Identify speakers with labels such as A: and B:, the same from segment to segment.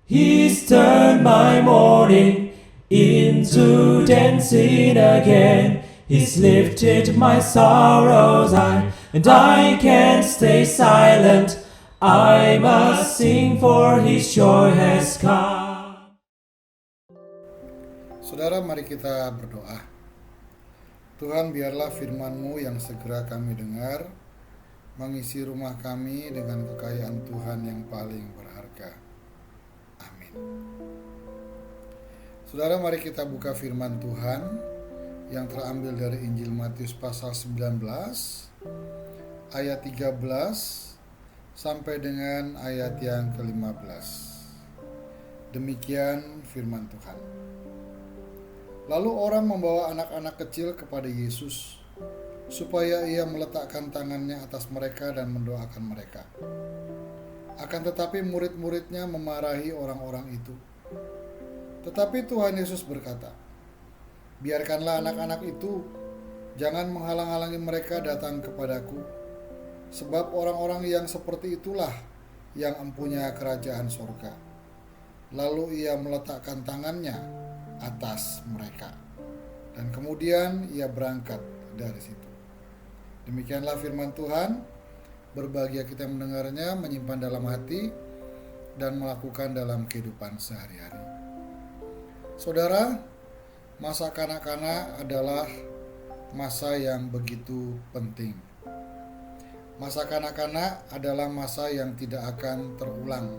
A: He's turned my mourning into dancing again. He's lifted my sorrows high, and I can't stay silent. I must sing, for His joy has come.
B: Saudara, mari kita berdoa. Tuhan, biarlah firman-Mu yang segera kami dengar mengisi rumah kami dengan kekayaan Tuhan yang paling berharga. Amin. Saudara, mari kita buka firman Tuhan yang terambil dari Injil Matius pasal 19 ayat 13 sampai dengan ayat yang ke-15. Demikian firman Tuhan. Lalu orang membawa anak-anak kecil kepada Yesus supaya ia meletakkan tangannya atas mereka dan mendoakan mereka. Akan tetapi murid-muridnya memarahi orang-orang itu. Tetapi Tuhan Yesus berkata, "Biarkanlah anak-anak itu, jangan menghalang-halangi mereka datang kepadaku, sebab orang-orang yang seperti itulah yang empunya kerajaan sorga." Lalu ia meletakkan tangannya atas mereka, dan kemudian ia berangkat dari situ. Demikianlah firman Tuhan. Berbahagia kita mendengarnya, menyimpan dalam hati, dan melakukan dalam kehidupan sehari-hari. Saudara, masa kanak-kanak adalah masa yang begitu penting. Masa kanak-kanak adalah masa yang tidak akan terulang.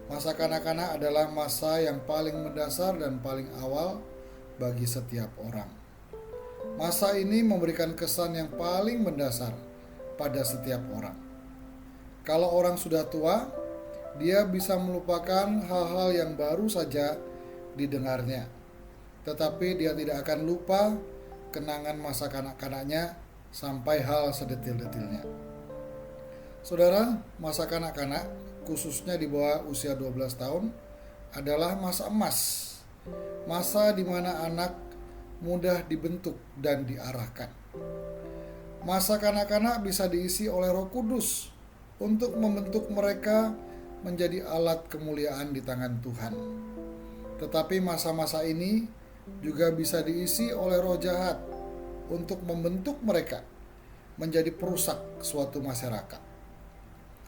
B: Masa kanak-kanak adalah masa yang paling mendasar dan paling awal bagi setiap orang. Masa ini memberikan kesan yang paling mendasar pada setiap orang. Kalau orang sudah tua, dia bisa melupakan hal-hal yang baru saja didengarnya. Tetapi dia tidak akan lupa kenangan masa kanak-kanaknya sampai hal sedetil-detilnya. Saudara, masa kanak-kanak, khususnya di bawah usia 12 tahun, adalah masa emas. Masa di mana anak mudah dibentuk dan diarahkan. Masa kanak-kanak bisa diisi oleh Roh Kudus untuk membentuk mereka menjadi alat kemuliaan di tangan Tuhan. Tetapi masa-masa ini juga bisa diisi oleh roh jahat untuk membentuk mereka menjadi perusak suatu masyarakat.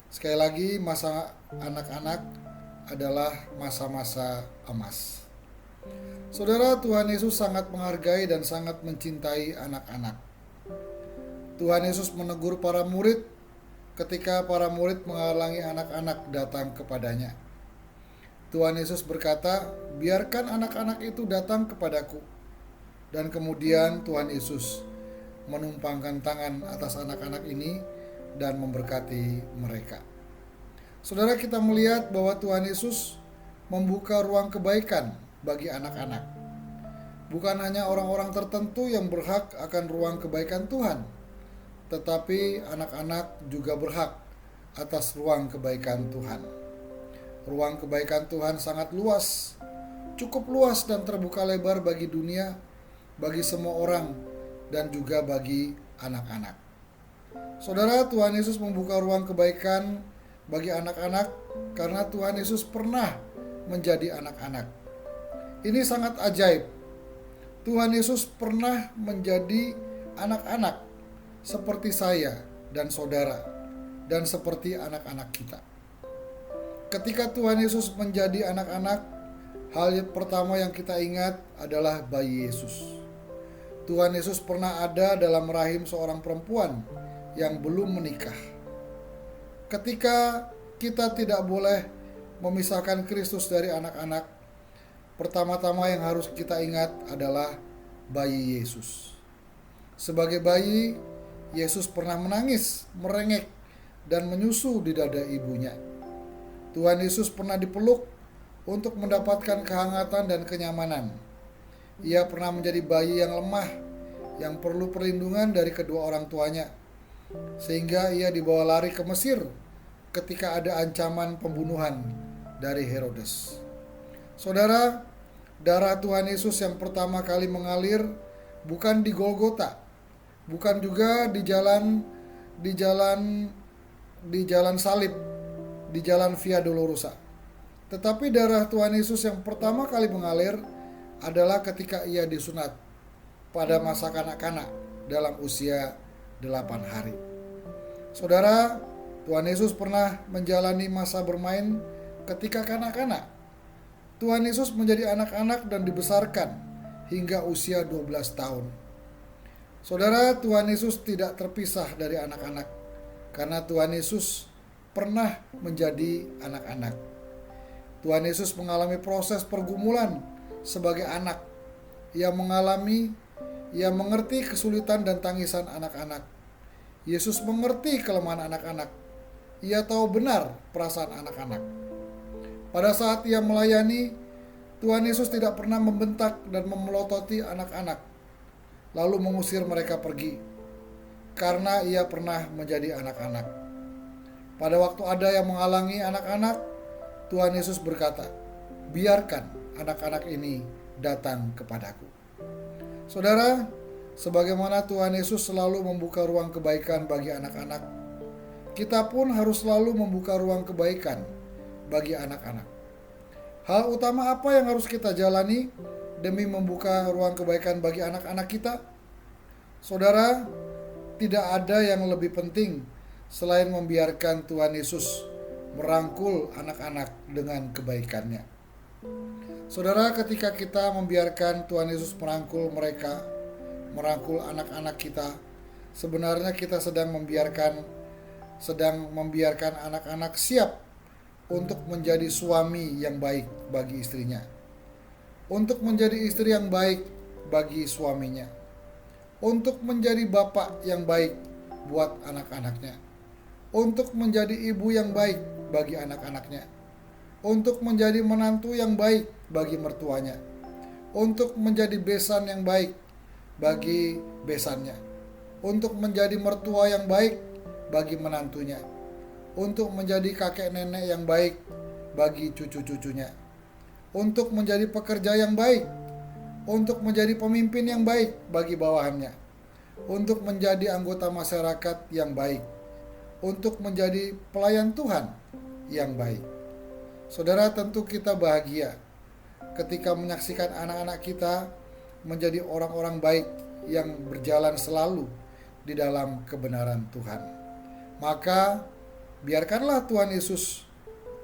B: Sekali lagi, masa anak-anak adalah masa-masa emas. Saudara, Tuhan Yesus sangat menghargai dan sangat mencintai anak-anak. Tuhan Yesus menegur para murid ketika para murid menghalangi anak-anak datang kepadanya. Tuhan Yesus berkata, "Biarkan anak-anak itu datang kepadaku." Dan kemudian Tuhan Yesus menumpangkan tangan atas anak-anak ini dan memberkati mereka. Saudara, kita melihat bahwa Tuhan Yesus membuka ruang kebaikan bagi anak-anak. Bukan hanya orang-orang tertentu yang berhak akan ruang kebaikan Tuhan, tetapi anak-anak juga berhak atas ruang kebaikan Tuhan. Ruang kebaikan Tuhan sangat luas, cukup luas dan terbuka lebar bagi dunia, bagi semua orang, dan juga bagi anak-anak. Saudara, Tuhan Yesus membuka ruang kebaikan bagi anak-anak karena Tuhan Yesus pernah menjadi anak-anak. Ini sangat ajaib. Tuhan Yesus pernah menjadi anak-anak seperti saya dan saudara, dan seperti anak-anak kita. Ketika Tuhan Yesus menjadi anak-anak, hal pertama yang kita ingat adalah bayi Yesus. Tuhan Yesus pernah ada dalam rahim seorang perempuan yang belum menikah. Ketika kita tidak boleh memisahkan Kristus dari anak-anak, pertama-tama yang harus kita ingat adalah bayi Yesus. Sebagai bayi, Yesus pernah menangis, merengek, dan menyusu di dada ibunya. Tuhan Yesus pernah dipeluk untuk mendapatkan kehangatan dan kenyamanan. Ia pernah menjadi bayi yang lemah, yang perlu perlindungan dari kedua orang tuanya, sehingga ia dibawa lari ke Mesir ketika ada ancaman pembunuhan dari Herodes. Saudara, darah Tuhan Yesus yang pertama kali mengalir bukan di Golgota, bukan juga di jalan salib, di jalan Via Dolorosa, Tetapi darah Tuhan Yesus yang pertama kali mengalir adalah ketika ia disunat pada masa kanak-kanak dalam usia 8 hari. Saudara, Tuhan Yesus pernah menjalani masa bermain ketika kanak-kanak. Tuhan Yesus menjadi anak-anak dan dibesarkan hingga usia 12 tahun. Saudara, Tuhan Yesus tidak terpisah dari anak-anak karena Tuhan Yesus pernah menjadi anak-anak. Tuhan Yesus mengalami proses pergumulan sebagai anak. Ia mengerti kesulitan dan tangisan anak-anak. Yesus mengerti kelemahan anak-anak. Ia tahu benar perasaan anak-anak. Pada saat ia melayani, Tuhan Yesus tidak pernah membentak dan memelototi anak-anak, lalu mengusir mereka pergi, karena ia pernah menjadi anak-anak. Pada waktu ada yang menghalangi anak-anak, Tuhan Yesus berkata, "Biarkan anak-anak ini datang kepadaku." Saudara, sebagaimana Tuhan Yesus selalu membuka ruang kebaikan bagi anak-anak, kita pun harus selalu membuka ruang kebaikan bagi anak-anak. Hal utama apa yang harus kita jalani demi membuka ruang kebaikan bagi anak-anak kita? Saudara, tidak ada yang lebih penting selain membiarkan Tuhan Yesus merangkul anak-anak dengan kebaikannya. Saudara, ketika kita membiarkan Tuhan Yesus merangkul anak-anak kita, sebenarnya kita sedang membiarkan anak-anak siap untuk menjadi suami yang baik bagi istrinya, untuk menjadi istri yang baik bagi suaminya, untuk menjadi bapak yang baik buat anak-anaknya, untuk menjadi ibu yang baik bagi anak-anaknya, untuk menjadi menantu yang baik bagi mertuanya, untuk menjadi besan yang baik bagi besannya, untuk menjadi mertua yang baik bagi menantunya, untuk menjadi kakek nenek yang baik bagi cucu-cucunya, untuk menjadi pekerja yang baik, untuk menjadi pemimpin yang baik bagi bawahannya, untuk menjadi anggota masyarakat yang baik, untuk menjadi pelayan Tuhan yang baik. Saudara, tentu kita bahagia ketika menyaksikan anak-anak kita menjadi orang-orang baik yang berjalan selalu di dalam kebenaran Tuhan. Maka biarkanlah Tuhan Yesus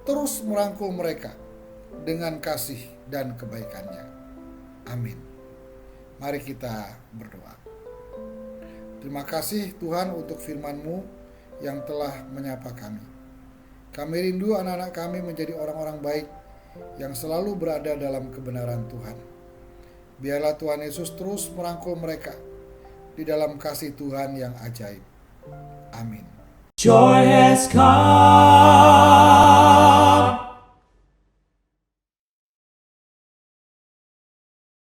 B: terus merangkul mereka dengan kasih dan kebaikannya. Amin. Mari kita berdoa. Terima kasih Tuhan untuk firman-Mu yang telah menyapa kami. Kami rindu anak-anak kami menjadi orang-orang baik yang selalu berada dalam kebenaran Tuhan. Biarlah Tuhan Yesus terus merangkul mereka di dalam kasih Tuhan yang ajaib. Amin.
A: Joy has come.